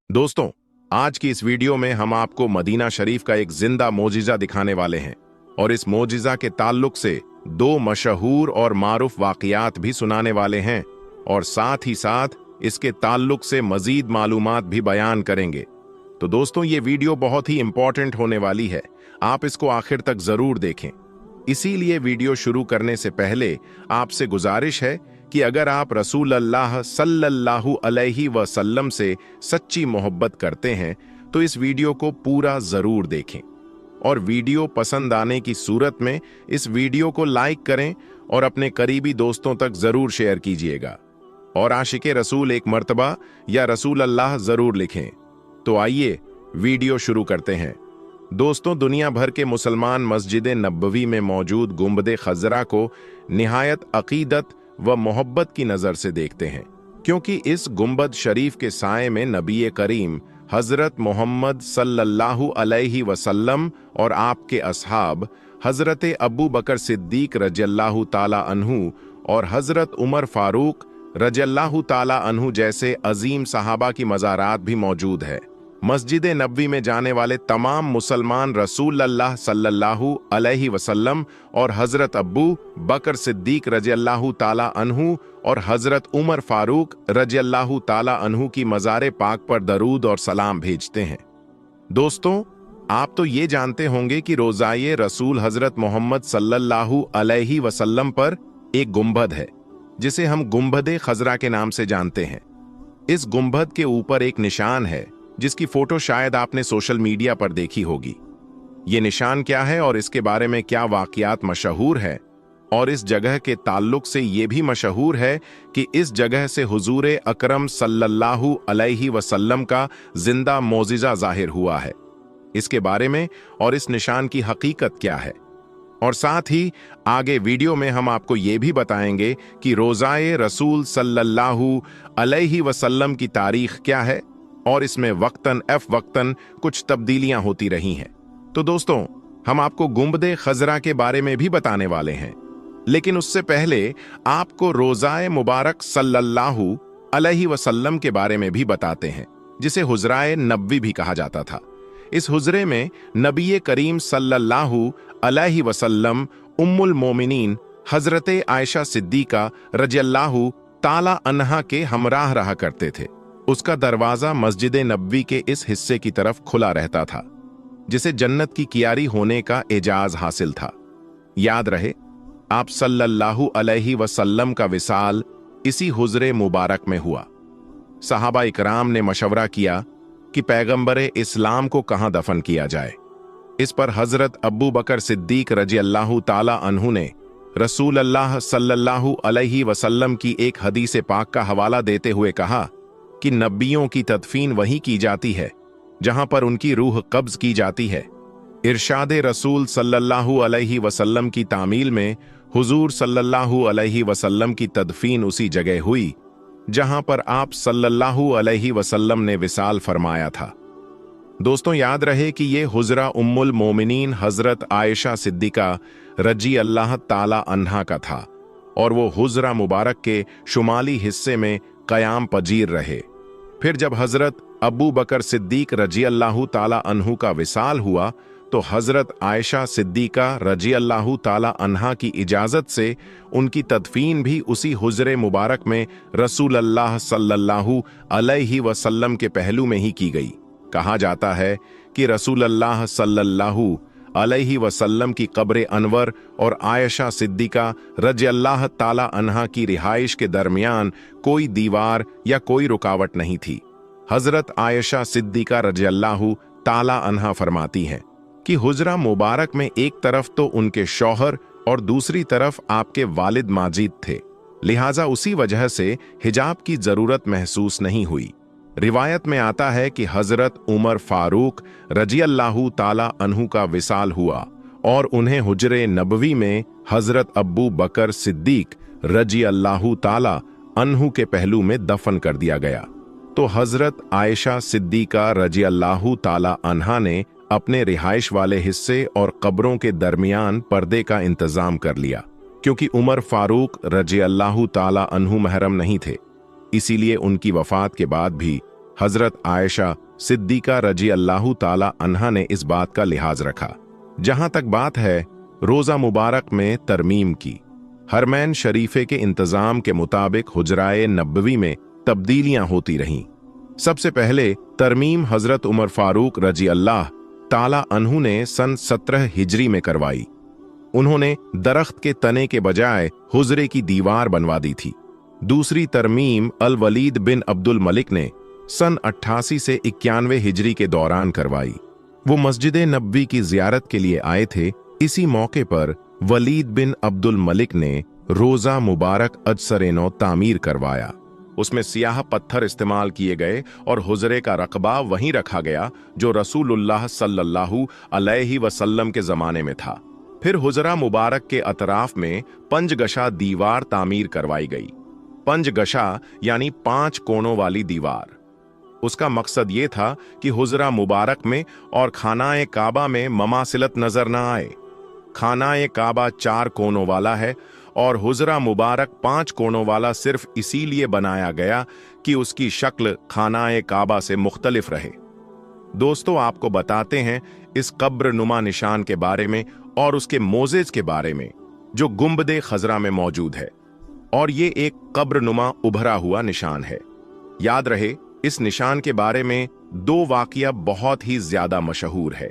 दोस्तों, आज की इस वीडियो में हम आपको मदीना शरीफ का एक जिंदा मोजिजा दिखाने वाले हैं और इस मोजिजा के ताल्लुक से दो मशहूर और मारूफ वाक़ियात भी सुनाने वाले हैं और साथ ही साथ इसके ताल्लुक से मजीद मालूमात भी बयान करेंगे। तो दोस्तों, ये वीडियो बहुत ही इंपॉर्टेंट होने वाली है, आप इसको आखिर तक जरूर देखें। इसीलिए वीडियो शुरू करने से पहले आपसे गुजारिश है कि अगर आप रसूल अल्लाह सल्लल्लाहु अलैहि वसल्लम से सच्ची मोहब्बत करते हैं तो इस वीडियो को पूरा जरूर देखें और वीडियो पसंद आने की सूरत में इस वीडियो को लाइक करें और अपने करीबी दोस्तों तक जरूर शेयर कीजिएगा और आशिके रसूल एक मर्तबा या रसूल अल्लाह जरूर लिखें। तो आइए वीडियो शुरू करते हैं। दोस्तों, दुनिया भर के मुसलमान मस्जिद नबवी में मौजूद गुंबद खजरा को निहायत अकीदत व मोहब्बत की नजर से देखते हैं, क्योंकि इस गुंबद शरीफ के साए में नबी करीम हजरत मोहम्मद सल्लल्लाहु अलैहि वसल्लम और आपके असहाब हजरत अबू बकर सिद्दीक रज़ियल्लाहु ताला अन्हु और हजरत उमर फारूक रज़ियल्लाहु ताला अन्हु जैसे अजीम सहाबा की मज़ारात भी मौजूद है। मस्जिद नबवी में जाने वाले तमाम मुसलमान रसूल अल्लाह सल्लल्लाहु अलैहि वसल्लम और हजरत अब्बू बकर सिद्दीक रज़ियल्लाहु ताला अन्हु और हजरत उमर फारूक रज़ियल्लाहु ताला अन्हु की मज़ार पाक पर दरूद और सलाम भेजते हैं। दोस्तों, आप तो ये जानते होंगे कि रोज़ाए रसूल हजरत मोहम्मद सल्लल्लाहु अलैहि वसल्लम पर एक गुंबद है जिसे हम गुंबद खजरा के नाम से जानते हैं। इस गुंबद के ऊपर एक निशान है जिसकी फोटो शायद आपने सोशल मीडिया पर देखी होगी। ये निशान क्या है और इसके बारे में क्या वाक़ियात मशहूर है, और इस जगह के ताल्लुक से ये भी मशहूर है कि इस जगह से हुजूर अकरम सल्लल्लाहु अलैहि वसल्लम का जिंदा मोजिजा जाहिर हुआ है। इसके बारे में और इस निशान की हकीकत क्या है, और साथ ही आगे वीडियो में हम आपको ये भी बताएंगे कि रोज़ाए रसूल सल्लल्लाहु अलैहि वसल्लम की तारीख क्या है और इसमें वक्तन कुछ तब्दीलियां होती रही हैं। तो दोस्तों, हम आपको गुंबद खजरा के बारे में भी बताने वाले हैं, लेकिन उससे पहले आपको रोज़ाए मुबारक सल्लल्लाहु अलैहि वसल्लम के बारे में भी बताते हैं, जिसे हुजराए नबवी भी कहा जाता था। इस हुजरे में नबी करीम सल्लल्लाहु अलैहि वसल्लम उम्मुल मोमिनीन हजरत आयशा सिद्दीका रज़ियल्लाहु ताला अन्हा के हमराह रहा करते थे। उसका दरवाजा मस्जिद नबवी के इस हिस्से की तरफ खुला रहता था, जिसे जन्नत की कियारी होने का एजाज हासिल था। याद रहे, आप सल्लल्लाहु अलैहि वसल्लम का विसाल इसी हुजरे मुबारक में हुआ। सहाबा इकराम ने मशवरा किया कि पैगंबर इस्लाम को कहां दफन किया जाए। इस पर हजरत अबू बकर सिद्दीक रज़ियल्लाहु ताला अन्हु ने रसूल अल्लाह सल्लल्लाहु अलैहि वसल्लम की एक हदीस पाक का हवाला देते हुए कहा कि नबियों की तदफीन वहीं की जाती है जहां पर उनकी रूह कब्ज की जाती है। इरशाद रसूल सल्लल्लाहु अलैहि वसल्लम की तामील में हुजूर सल्लल्लाहु अलैहि वसल्लम की तदफीन उसी जगह हुई जहां पर आप सल्लल्लाहु अलैहि वसल्लम ने विसाल फरमाया था। दोस्तों, याद रहे कि ये हुजरा उम्मुल मोमिनीन हजरत आयशा सिद्दीका रजी अल्लाह ताला अन्हा का था और वो हुजरा मुबारक के शुमाली हिस्से में कयाम पजीर रहे। फिर जब हजरत अबू बकर सिद्दीक रज़ियल्लाहु ताला अन्हु का विसाल हुआ तो हजरत आयशा सिद्दीका रज़ियल्लाहु ताला अन्हा की इजाजत से उनकी तदफीन भी उसी हुजरे मुबारक में रसूल अल्लाह सल्लल्लाहु अलैहि वसल्लम के पहलू में ही की गई। कहा जाता है कि रसूल अल्लाह सल्लल्लाहु अलैहि वसल्लम की कब्र अनवर और आयशा सिद्दीका रज़ियल्लाहु ताला अन्हा की रिहाइश के दरमियान कोई दीवार या कोई रुकावट नहीं थी। हजरत आयशा सिद्दीका रज़ियल्लाहु ताला अन्हा फरमाती हैं कि हुजरा मुबारक में एक तरफ तो उनके शौहर और दूसरी तरफ आपके वालिद माजिद थे, लिहाजा उसी वजह से हिजाब की जरूरत महसूस नहीं हुई। रिवायत में आता है कि हजरत उमर फारूक रज़ियल्लाहु ताला अन्हु का विसाल हुआ और उन्हें हुजरे नबवी में हजरत अब्बू बकर सिद्दीक रज़ियल्लाहु ताला अन्हु के पहलू में दफन कर दिया गया। तो हजरत आयशा सिद्दीका रज़ियल्लाहु ताला अन्हा ने अपने रिहाइश वाले हिस्से और कब्रों के दरमियान पर्दे का इंतजाम कर लिया, क्योंकि उमर फारूक रजी अल्लाह ताला अन्हु महरम नहीं थे। इसीलिए उनकी वफात के बाद भी हजरत आयशा सिद्दीका रजी अल्लाह ताला अन्हा ने इस बात का लिहाज रखा। जहां तक बात है रोजा मुबारक में तरमीम की, हरमैन शरीफे के इंतजाम के मुताबिक हुजराए नबवी में तब्दीलियां होती रहीं। सबसे पहले तरमीम हजरत उमर फारूक रजी अल्लाह ताला अन्हु ने सन 17 हिजरी में करवाई। उन्होंने दरख्त के तने के बजाय हुजरे की दीवार बनवा दी थी। दूसरी तरमीम अल वलीद बिन अब्दुल मलिक ने सन 88 से 91 हिजरी के दौरान करवाई। वो मस्जिद नबवी की जियारत के लिए आए थे। इसी मौके पर वलीद बिन अब्दुल मलिक ने रोजा मुबारक अजसर-ए-नौ तामीर करवाया। उसमें सियाह पत्थर इस्तेमाल किए गए और हुजरे का रकबा वहीं रखा गया जो रसूलुल्लाह सल्लल्लाहु अलैहि वसल्लम के जमाने में था। फिर हुजरा मुबारक के अतराफ में पंजगशा दीवार तामीर करवाई गई। पंजगशा यानी 5 कोणों वाली दीवार। उसका मकसद ये था कि हुजरा मुबारक में और खानाए काबा में ममासिलत नजर न आए। खानाए काबा 4 कोणों वाला है और हुजरा मुबारक 5 कोणों वाला सिर्फ इसीलिए बनाया गया कि उसकी शक्ल खानाए काबा से मुख्तलिफ रहे। दोस्तों, आपको बताते हैं इस कब्र नुमा निशान के बारे में और उसके मोजेज के बारे में जो गुंबदे खजरा में मौजूद है। और ये एक कब्र नुमा उभरा हुआ निशान है। याद रहे, इस निशान के बारे में 2 वाकया बहुत ही ज्यादा मशहूर है।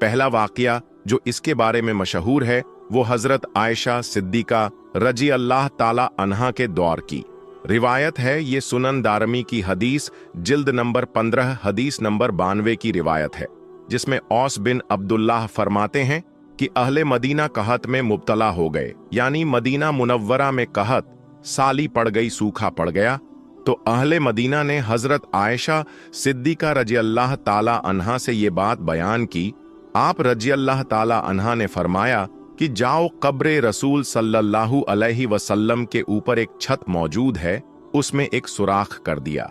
पहला वाकया जो इसके बारे में मशहूर है वो हजरत आयशा सिद्दीका रजी अल्लाह ताला अन्हा के दौर की रिवायत है। ये सुनन दारमी की हदीस जिल्द नंबर 15 हदीस नंबर 92 की रिवायत है, जिसमें औस बिन अब्दुल्लाह फरमाते हैं कि अहले मदीना कहत में मुब्तला हो गए, यानी मदीना मुनव्वरा में कहत साली पड़ गई, सूखा पड़ गया। तो अहले मदीना ने हजरत आयशा सिद्दीका रजी अल्लाह ताला अन्हा से ये बात बयान की। आप रजी अल्लाह ताला अन्हा ने फरमाया कि जाओ, कब्र रसूल सल्लल्लाहु अलैहि वसल्लम के ऊपर एक छत मौजूद है, उसमें एक सुराख कर दिया।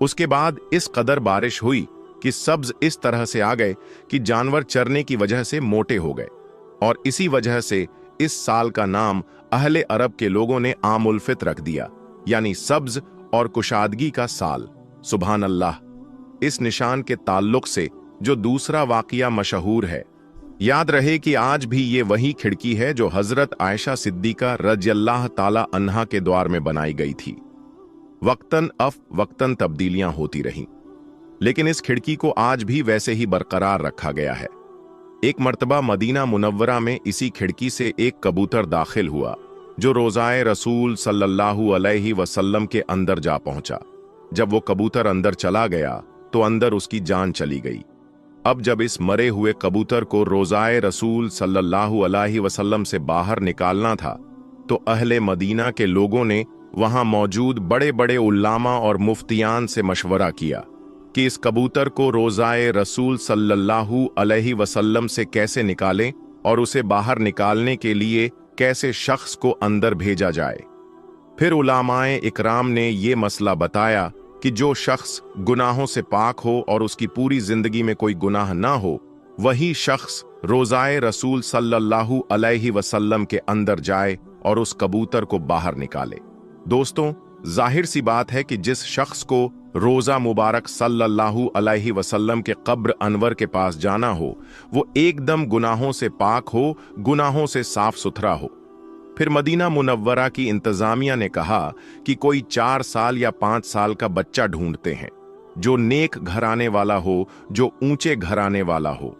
उसके बाद इस कदर बारिश हुई कि सब्ज इस तरह से आ गए कि जानवर चरने की वजह से मोटे हो गए, और इसी वजह से इस साल का नाम अहले अरब के लोगों ने आमुल फित्र रख दिया, यानी सब्ज और कुशादगी का साल। सुभान अल्लाह। इस निशान के ताल्लुक से जो दूसरा वाकया मशहूर है, याद रहे कि आज भी ये वही खिड़की है जो हजरत आयशा सिद्दीका रज़ियल्लाहु ताला अन्हा के द्वार में बनाई गई थी। वक्तन तब्दीलियां होती रहीं, लेकिन इस खिड़की को आज भी वैसे ही बरकरार रखा गया है। एक मर्तबा मदीना मुनव्वरा में इसी खिड़की से एक कबूतर दाखिल हुआ जो रोज़ाए रसूल सल्लल्लाहु अलैहि वसल्लम के अंदर जा पहुंचा। जब वो कबूतर अंदर चला गया तो अंदर उसकी जान चली गई। अब जब इस मरे हुए कबूतर को रोज़ाए रसूल सल्लल्लाहु अलैहि वसल्लम से बाहर निकालना था, तो अहले मदीना के लोगों ने वहां मौजूद बड़े बड़े उल्लामा और मुफ्तियान से मशवरा किया कि इस कबूतर को रोज़ाए रसूल सल्लल्लाहु अलैहि वसल्लम से कैसे निकालें और उसे बाहर निकालने के लिए कैसे शख्स को अंदर भेजा जाए। फिर उलामाए इकराम ने ये मसला बताया कि जो शख्स गुनाहों से पाक हो और उसकी पूरी जिंदगी में कोई गुनाह ना हो, वही शख्स रोज़ाए रसूल सल्लल्लाहु अलैहि वसल्लम के अंदर जाए और उस कबूतर को बाहर निकाले। दोस्तों, जाहिर सी बात है कि जिस शख्स को रोज़ा मुबारक सल्लल्लाहु अलैहि वसल्लम के कब्र अनवर के पास जाना हो, वो एकदम गुनाहों से पाक हो, गुनाहों से साफ सुथरा हो। फिर मदीना मुनव्वरा की इंतजामिया ने कहा कि कोई 4 साल या 5 साल का बच्चा ढूंढते हैं जो नेक घराने वाला हो, जो ऊंचे घराने वाला हो।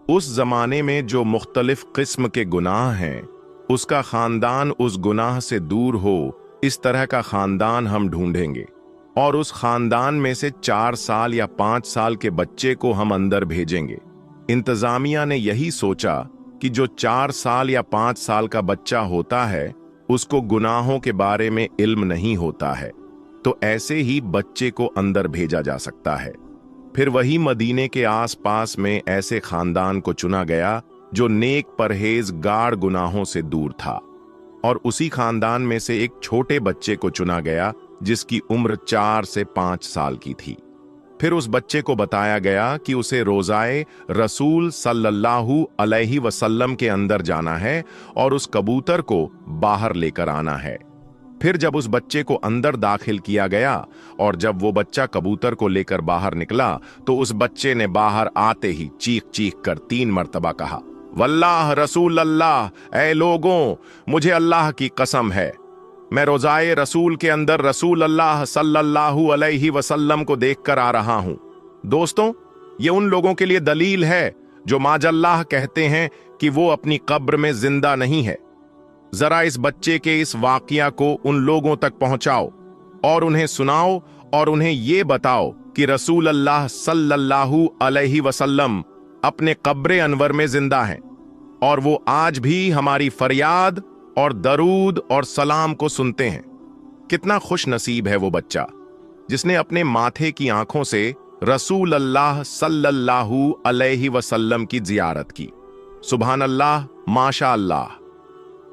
उस जमाने में जो मुख्तलिफ किस्म के गुनाह हैं, उसका खानदान उस गुनाह से दूर हो, इस तरह का खानदान हम ढूंढेंगे और उस खानदान में से 4 साल या 5 साल के बच्चे को हम अंदर भेजेंगे। इंतजामिया ने यही सोचा कि जो 4 साल या 5 साल का बच्चा होता है उसको गुनाहों के बारे में इल्म नहीं होता है, तो ऐसे ही बच्चे को अंदर भेजा जा सकता है। फिर वही मदीने के आसपास में ऐसे खानदान को चुना गया जो नेक परहेज गाढ़ गुनाहों से दूर था, और उसी खानदान में से एक छोटे बच्चे को चुना गया जिसकी उम्र 4 से 5 साल की थी। फिर उस बच्चे को बताया गया कि उसे रोज़ाए रसूल सल्लल्लाहु अलैहि वसल्लम के अंदर जाना है और उस कबूतर को बाहर लेकर आना है। फिर जब उस बच्चे को अंदर दाखिल किया गया और जब वो बच्चा कबूतर को लेकर बाहर निकला तो उस बच्चे ने बाहर आते ही चीख चीख कर 3 मर्तबा कहा, वल्लाह रसूल अल्लाह, ऐ लोगों, मुझे अल्लाह की कसम है, मैं रोज़ाए रसूल के अंदर रसूल अल्लाह सल्लल्लाहु अलैहि वसल्लम को देखकर आ रहा हूं। दोस्तों, ये उन लोगों के लिए दलील है जो माजल्लाह कहते हैं कि वो अपनी कब्र में जिंदा नहीं है। जरा इस बच्चे के इस वाकया को उन लोगों तक पहुंचाओ और उन्हें सुनाओ और उन्हें ये बताओ कि रसूल अल्लाह सल्लल्लाहु अलैहि वसल्लम अपने कब्र अनवर में जिंदा हैं और वो आज भी हमारी फरियाद और दरूद और सलाम को सुनते हैं। कितना खुश नसीब है वो बच्चा जिसने अपने माथे की आंखों से रसूल अल्लाह सल्लल्लाहु अलैहि वसल्लम की जियारत की। सुभान अल्लाह, माशा अल्लाह।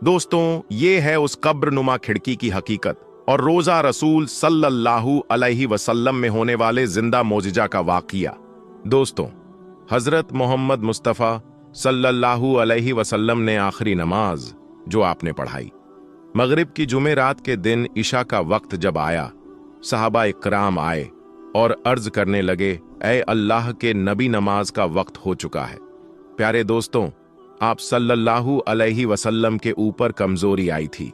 दोस्तों, ये है उस कब्र नुमा खिड़की की हकीकत और रोजा रसूल सल्लल्लाहु अलैहि वसल्लम में होने वाले जिंदा मोजिजा का वाकिया। दोस्तों, हजरत मोहम्मद मुस्तफ़ा सल्लल्लाहु अलैहि वसल्लम ने आखिरी नमाज जो आपने पढ़ाई, मगरिब की जुमे रात के दिन इशा का वक्त जब आया, सहाबा इकराम आए और अर्ज करने लगे, ऐ अल्लाह के नबी, नमाज का वक्त हो चुका है। प्यारे दोस्तों, आप सल्लल्लाहु अलैहि वसल्लम के ऊपर कमजोरी आई थी।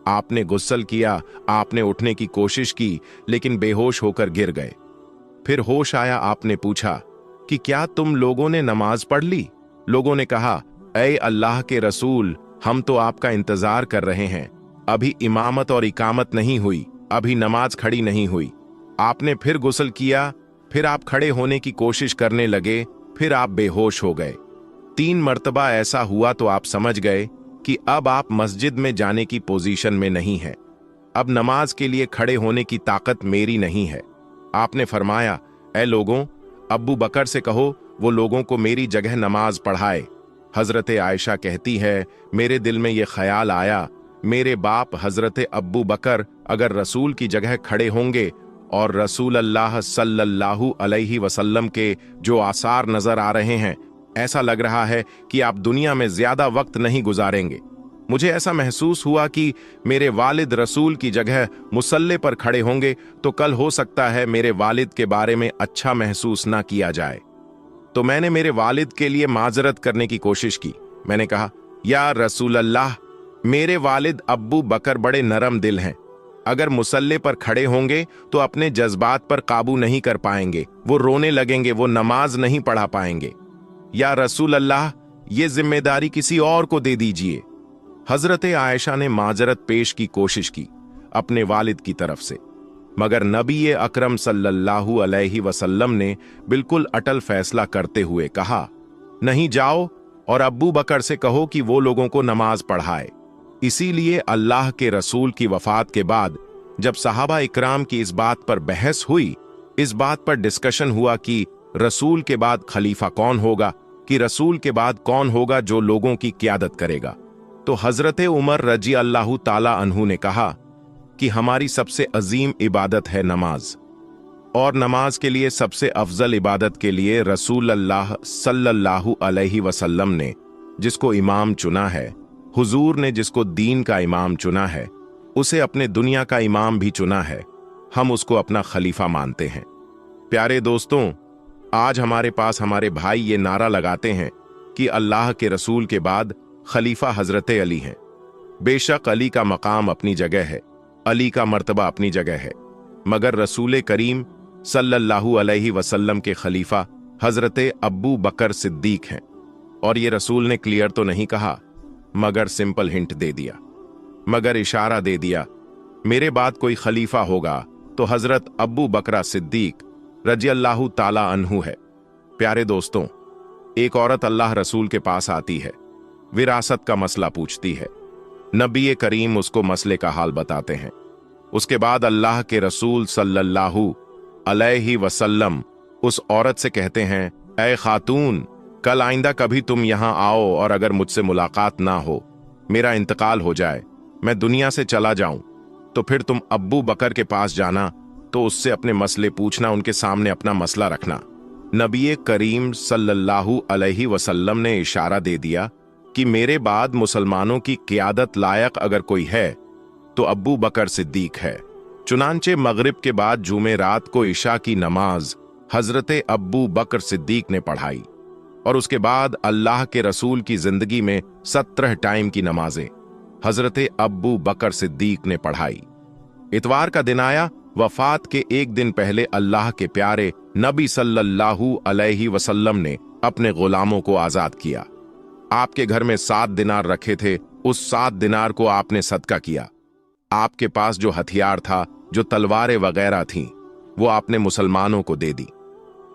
आपने गुस्सल किया, आपने उठने की कोशिश की, लेकिन बेहोश होकर गिर गए। फिर होश आया, आपने पूछा कि क्या तुम लोगों ने नमाज पढ़ ली? लोगों ने कहा, ऐ अल्लाह के रसूल, हम तो आपका इंतजार कर रहे हैं, अभी इमामत और इकामत नहीं हुई, अभी नमाज खड़ी नहीं हुई। आपने फिर गुस्ल किया, फिर आप खड़े होने की कोशिश करने लगे, फिर आप बेहोश हो गए। 3 मर्तबा ऐसा हुआ तो आप समझ गए कि अब आप मस्जिद में जाने की पोजीशन में नहीं है, अब नमाज के लिए खड़े होने की ताकत मेरी नहीं है। आपने फरमाया, ऐ लोगों, अब्बू बकर से कहो वो लोगों को मेरी जगह नमाज पढ़ाए। हजरत आयशा कहती है, मेरे दिल में ये ख्याल आया, मेरे बाप हजरत अब्बू बकर अगर रसूल की जगह खड़े होंगे और रसूल अल्लाह सल्लल्लाहु अलैहि वसल्लम के जो आसार नजर आ रहे हैं, ऐसा लग रहा है कि आप दुनिया में ज्यादा वक्त नहीं गुजारेंगे। मुझे ऐसा महसूस हुआ कि मेरे वालिद रसूल की जगह मुसल्ले पर खड़े होंगे तो कल हो सकता है मेरे वालिद के बारे में अच्छा महसूस ना किया जाए। तो मैंने मेरे वालिद के लिए माजरत करने की कोशिश की। मैंने कहा, या रसूल अल्लाह, मेरे वालिद अब्बू बकर बड़े नरम दिल हैं, अगर मुसल्ले पर खड़े होंगे तो अपने जज्बात पर काबू नहीं कर पाएंगे, वो रोने लगेंगे, वो नमाज नहीं पढ़ा पाएंगे। या रसूल अल्लाह, ये जिम्मेदारी किसी और को दे दीजिए। हजरत आयशा ने माजरत पेश की कोशिश की अपने वालिद की तरफ से, मगर नबी अकरम सल्लल्लाहु अलैहि वसल्लम ने बिल्कुल अटल फैसला करते हुए कहा, नहीं, जाओ और अब्बू बकर से कहो कि वो लोगों को नमाज पढ़ाए। इसीलिए अल्लाह के रसूल की वफात के बाद जब सहाबा इकराम की इस बात पर बहस हुई, इस बात पर डिस्कशन हुआ कि रसूल के बाद खलीफा कौन होगा, कि रसूल के बाद कौन होगा जो लोगों की क़यादत करेगा, तो हजरत उमर रजी अल्लाह ताला अन्हु ने कहा कि हमारी सबसे अजीम इबादत है नमाज, और नमाज के लिए सबसे अफजल इबादत के लिए रसूल अल्लाह सल्लल्लाहु अलैहि वसल्लम ने जिसको इमाम चुना है, हुजूर ने जिसको दीन का इमाम चुना है, उसे अपने दुनिया का इमाम भी चुना है, हम उसको अपना खलीफा मानते हैं। प्यारे दोस्तों, आज हमारे पास हमारे भाई ये नारा लगाते हैं कि अल्लाह के रसूल के बाद खलीफा हजरत अली हैं। बेशक अली का मकाम अपनी जगह है, अली का मर्तबा अपनी जगह है, मगर रसूल करीम सल्लल्लाहु अलैहि वसल्लम के खलीफा हजरत अब्बू बकर सिद्दीक हैं। और ये रसूल ने क्लियर तो नहीं कहा, मगर सिंपल हिंट दे दिया, मगर इशारा दे दिया, मेरे बाद कोई खलीफा होगा तो हजरत अब्बू बकरा सिद्दीक रजी अल्लाह ताला अन्हु है। प्यारे दोस्तों, एक औरत अल्लाह रसूल के पास आती है, विरासत का मसला पूछती है, नबी करीम उसको मसले का हाल बताते हैं। उसके बाद अल्लाह के रसूल सल्लल्लाहु अलैहि वसल्लम उस औरत से कहते हैं, ऐ खातून, कल आइंदा कभी तुम यहां आओ और अगर मुझसे मुलाकात ना हो, मेरा इंतकाल हो जाए, मैं दुनिया से चला जाऊं, तो फिर तुम अब्बू बकर के पास जाना तो उससे अपने मसले पूछना, उनके सामने अपना मसला रखना। नबी करीम सल्लल्लाहु अलैहि वसल्लम ने इशारा दे दिया कि मेरे बाद मुसलमानों की क़ियादत लायक अगर कोई है तो अब्बू बकर सिद्दीक है। चुनांचे मगरिब के बाद जुमे रात को इशा की नमाज हजरत अब्बू बकर सिद्दीक ने पढ़ाई और उसके बाद अल्लाह के रसूल की जिंदगी में 17 टाइम की नमाजें हजरत अब्बू बकर सिद्दीक ने पढ़ाई। इतवार का दिन आया, वफात के एक दिन पहले अल्लाह के प्यारे नबी सल्लल्लाहु अलैहि वसल्लम ने अपने गुलामों को आजाद किया। आपके घर में 7 दिनार रखे थे, उस 7 दिनार को आपने सदका किया। आपके पास जो हथियार था, जो तलवारें वगैरह थीं, वो आपने मुसलमानों को दे दी।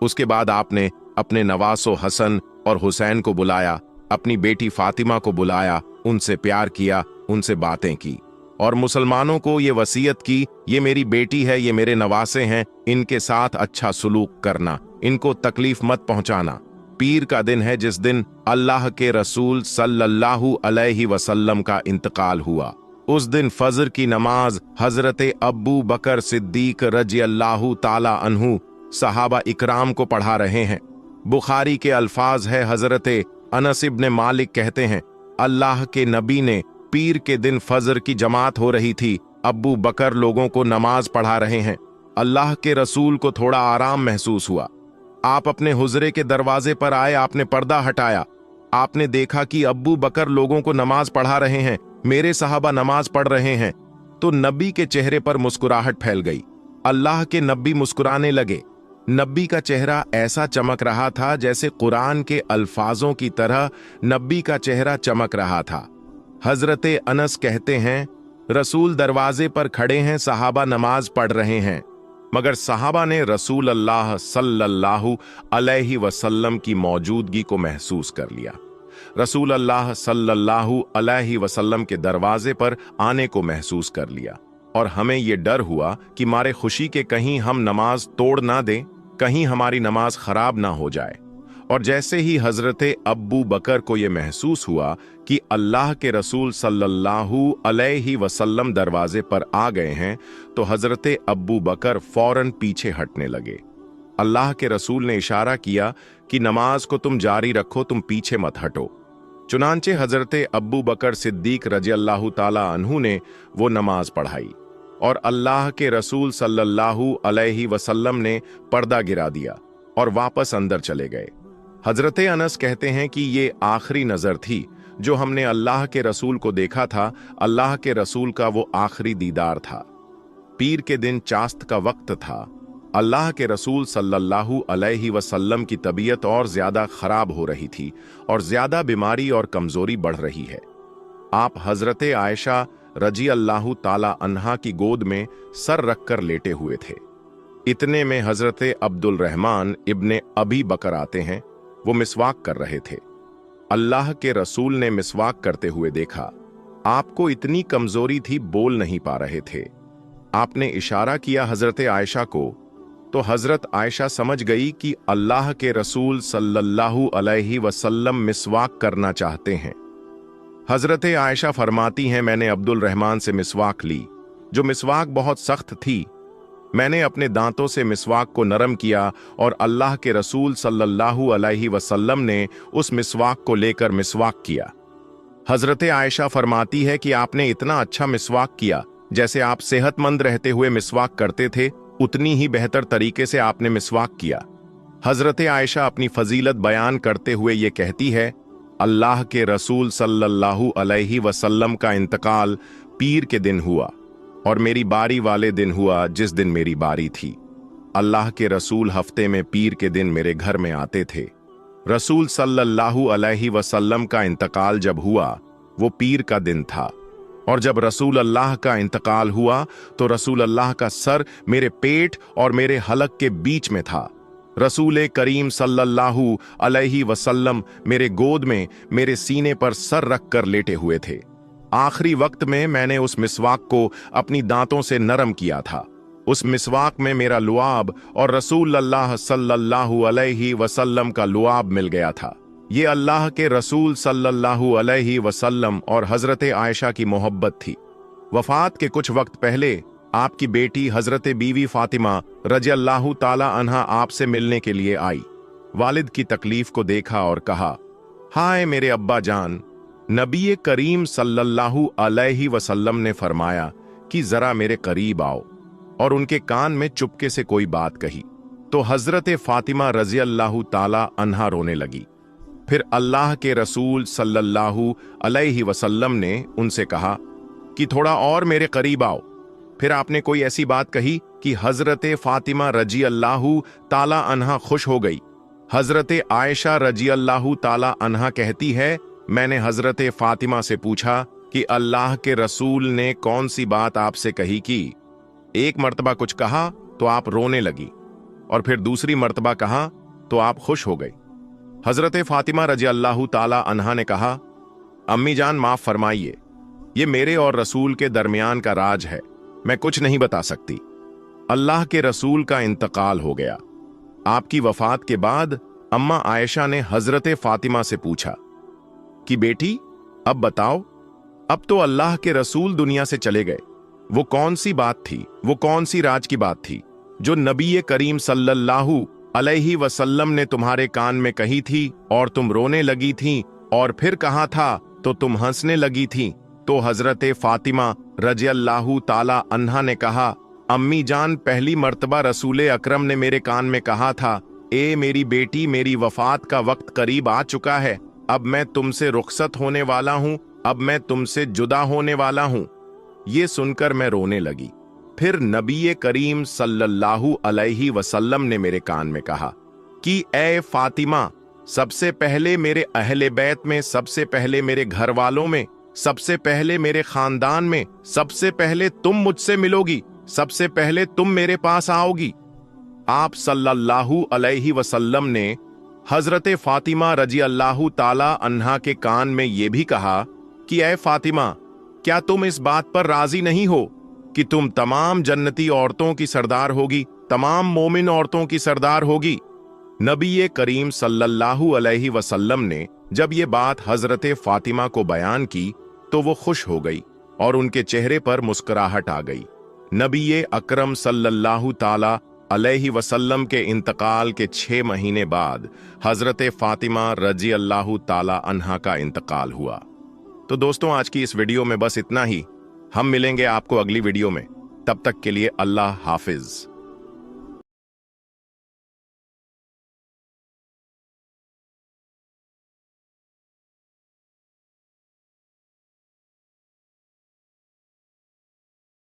उसके बाद आपने अपने नवासो हसन और हुसैन को बुलाया, अपनी बेटी फातिमा को बुलाया, उनसे प्यार किया, उनसे बातें की और मुसलमानों को ये वसीयत की, ये मेरी बेटी है, ये मेरे नवासे हैं, इनके साथ अच्छा सुलूक करना, इनको तकलीफ मत पहुंचाना। पीर का दिन है जिस दिन अल्लाह के रसूल सल्लल्लाहु अलैहि वसल्लम का इंतकाल हुआ। उस दिन फजर की नमाज हजरत अब्बू बकर सिद्दीक रजी अल्लाहु ताला अन्हु सहाबा इकराम को पढ़ा रहे हैं। बुखारी के अल्फाज है, हजरत अनस इब्न मालिक कहते हैं, अल्लाह के नबी ने पीर के दिन फजर की जमात हो रही थी, अब्बू बकर लोगों को नमाज पढ़ा रहे हैं। अल्लाह के रसूल को थोड़ा आराम महसूस हुआ। आप अपने हुजरे के दरवाजे पर आए, आपने पर्दा हटाया, आपने देखा कि अब्बू बकर लोगों को नमाज पढ़ा रहे हैं, मेरे सहाबा नमाज पढ़ रहे हैं। तो नबी के चेहरे पर मुस्कुराहट फैल गई। अल्लाह के नबी मुस्कुराने लगे। नबी का चेहरा ऐसा चमक रहा था जैसे कुरान के अल्फाजों की तरह नबी का चेहरा चमक रहा था। हजरत अनस कहते हैं, रसूल दरवाजे पर खड़े हैं, सहाबा नमाज पढ़ रहे हैं, मगर सहाबा ने रसूल अल्लाह सल्लल्लाहु अलैहि वसल्लम की मौजूदगी को महसूस कर लिया। रसूल अल्लाह सल्लल्लाहु अलैहि वसल्लम के दरवाजे पर आने को महसूस कर लिया और हमें यह डर हुआ कि मारे खुशी के कहीं हम नमाज तोड़ ना दें, कहीं हमारी नमाज खराब ना हो जाए। और जैसे ही हजरत अब्बू बकर को यह महसूस हुआ कि अल्लाह के रसूल सल्लल्लाहु अलैहि वसल्लम दरवाजे पर आ गए हैं, तो हजरत अब्बू बकर फौरन पीछे हटने लगे। अल्लाह के रसूल ने इशारा किया कि नमाज को तुम जारी रखो, तुम पीछे मत हटो। चुनांचे हजरत अब्बू बकर सिद्दीक रजी अल्लाहु ताला अन्हु ने वो नमाज पढ़ाई और अल्लाह के रसूल सल्लल्लाहु अलैहि वसल्लम ने पर्दा गिरा दिया और वापस अंदर चले गए। हजरत अनस कहते हैं कि ये आखिरी नजर थी जो हमने अल्लाह के रसूल को देखा था। अल्लाह के रसूल का वो आखिरी दीदार था। पीर के दिन चास्त का वक्त था। अल्लाह के रसूल सल्लल्लाहु अलैहि वसल्लम की तबीयत और ज्यादा खराब हो रही थी और ज्यादा बीमारी और कमजोरी बढ़ रही है। आप हजरत आयशा रजी अल्लाहु ताला अन्हा की गोद में सर रखकर लेटे हुए थे। इतने में हजरत अब्दुल रहमान इब्ने अबी बकर आते हैं। वो मिसवाक कर रहे थे। अल्लाह के रसूल ने मिसवाक करते हुए देखा। आपको इतनी कमजोरी थी, बोल नहीं पा रहे थे। आपने इशारा किया हजरत आयशा को, तो हजरत आयशा समझ गई कि अल्लाह के रसूल सल्लल्लाहु अलैहि वसल्लम मिसवाक करना चाहते हैं। हजरत आयशा फरमाती हैं, मैंने अब्दुल रहमान से मिसवाक ली। जो मिसवाक बहुत सख्त थी, मैंने अपने दांतों से मिसवाक को नरम किया और अल्लाह के रसूल सल्लल्लाहु अलैहि वसल्लम ने उस मिसवाक को लेकर मिसवाक किया। हजरत आयशा फरमाती है कि आपने इतना अच्छा मिसवाक किया, जैसे आप सेहतमंद रहते हुए मिसवाक करते थे, उतनी ही बेहतर तरीके से आपने मिसवाक किया। हजरत आयशा अपनी फजीलत बयान करते हुए ये कहती है, अल्लाह के रसूल सल्लल्लाहु अलैहि वसल्लम का इंतकाल पीर के दिन हुआ और मेरी बारी वाले दिन हुआ जिस दिन मेरी बारी थी। अल्लाह के रसूल हफ्ते में पीर के दिन मेरे घर में आते थे। रसूल सल्लल्लाहु अलैहि वसल्लम का इंतकाल जब हुआ वो पीर का दिन था और जब रसूल अल्लाह का इंतकाल हुआ तो रसूल अल्लाह का सर मेरे पेट और मेरे हलक के बीच में था। रसूल करीम सल्लल्लाहु अलैहि वसल्लम मेरे गोद में मेरे सीने पर सर रख कर लेटे हुए थे। आखिरी वक्त में मैंने उस मिसवाक को अपनी दांतों से नरम किया था। उस मिसवाक में मेरा लुआब और रसूल अल्लाह सल्लल्लाहु अलैहि वसल्लम का लुआब मिल गया था। ये अल्लाह के रसूल सल्लल्लाहु अलैहि वसल्लम और हजरत आयशा की मोहब्बत थी। वफात के कुछ वक्त पहले आपकी बेटी हजरत बीवी फातिमा रजी अल्लाह ताला अन्हा आपसे मिलने के लिए आई। वालिद की तकलीफ को देखा और कहा, हाय मेरे अब्बा जान। नबी करीम सल्लल्लाहु अलैहि वसल्लम ने फरमाया कि जरा मेरे करीब आओ, और उनके कान में चुपके से कोई बात कही तो हजरत फातिमा रजी अल्लाह ताला अन्हा रोने लगी। फिर अल्लाह के रसूल सल्लल्लाहु अलैहि वसल्लम ने उनसे कहा कि थोड़ा और मेरे करीब आओ। फिर आपने कोई ऐसी बात कही कि हजरत फातिमा रजी अल्लाह ताला अन्हा खुश हो गई। हजरत आयशा रजी अल्लाह ताला अन्हा कहती है, मैंने हजरत फातिमा से पूछा कि अल्लाह के रसूल ने कौन सी बात आपसे कही कि एक मर्तबा कुछ कहा तो आप रोने लगी, और फिर दूसरी मर्तबा कहा तो आप खुश हो गई। हजरत फातिमा रजी अल्लाह ताला अन्हा ने कहा, अम्मी जान माफ फरमाइए, ये मेरे और रसूल के दरमियान का राज है, मैं कुछ नहीं बता सकती। अल्लाह के रसूल का इंतकाल हो गया। आपकी वफात के बाद अम्मा आयशा ने हजरत फातिमा से पूछा कि बेटी अब बताओ, अब तो अल्लाह के रसूल दुनिया से चले गए, वो कौन सी बात थी, वो कौन सी राज की बात थी जो नबी करीम सल्लल्लाहु अलैहि वसल्लम ने तुम्हारे कान में कही थी और तुम रोने लगी थी, और फिर कहा था तो तुम हंसने लगी थी। तो हजरत फातिमा रजी अल्लाह ताला अन्हा ने कहा, अम्मी जान पहली मर्तबा रसूल अकरम ने मेरे कान में कहा था, ए मेरी बेटी, मेरी वफात का वक्त करीब आ चुका है, अब मैं तुमसे रुखसत होने वाला हूं, अब मैं तुमसे जुदा होने वाला हूं। ये सुनकर मैं रोने लगी। फिर नबी करीम सल्लल्लाहु अलैहि वसल्लम ने मेरे कान में कहा कि ए फातिमा, सबसे पहले मेरे अहले बैत में, सबसे पहले मेरे घर वालों में, सबसे पहले मेरे खानदान में, सबसे पहले तुम मुझसे मिलोगी, सबसे पहले तुम मेरे पास आओगी। आप सल्लल्लाहु अलैहि वसल्लम ने हजरत फातिमा रजी अल्लाह ताला अन्हा के कान में यह भी कहा कि ए फातिमा, क्या तुम इस बात पर राजी नहीं हो कि तुम तमाम जन्नती औरतों की सरदार होगी, तमाम मोमिन औरतों की सरदार होगी। नबी करीम सल्लल्लाहु अलैहि वसल्लम ने जब ये बात हजरत फातिमा को बयान की तो वो खुश हो गई और उनके चेहरे पर मुस्कुराहट आ गई। नबी अकरम सल्लल्लाहु ताला अलैहि वसल्लम के इंतकाल के 6 महीने बाद हजरत फातिमा रजी अल्लाह ताला अन्हा का इंतकाल हुआ। तो दोस्तों, आज की इस वीडियो में बस इतना ही। हम मिलेंगे आपको अगली वीडियो में, तब तक के लिए अल्लाह हाफिज।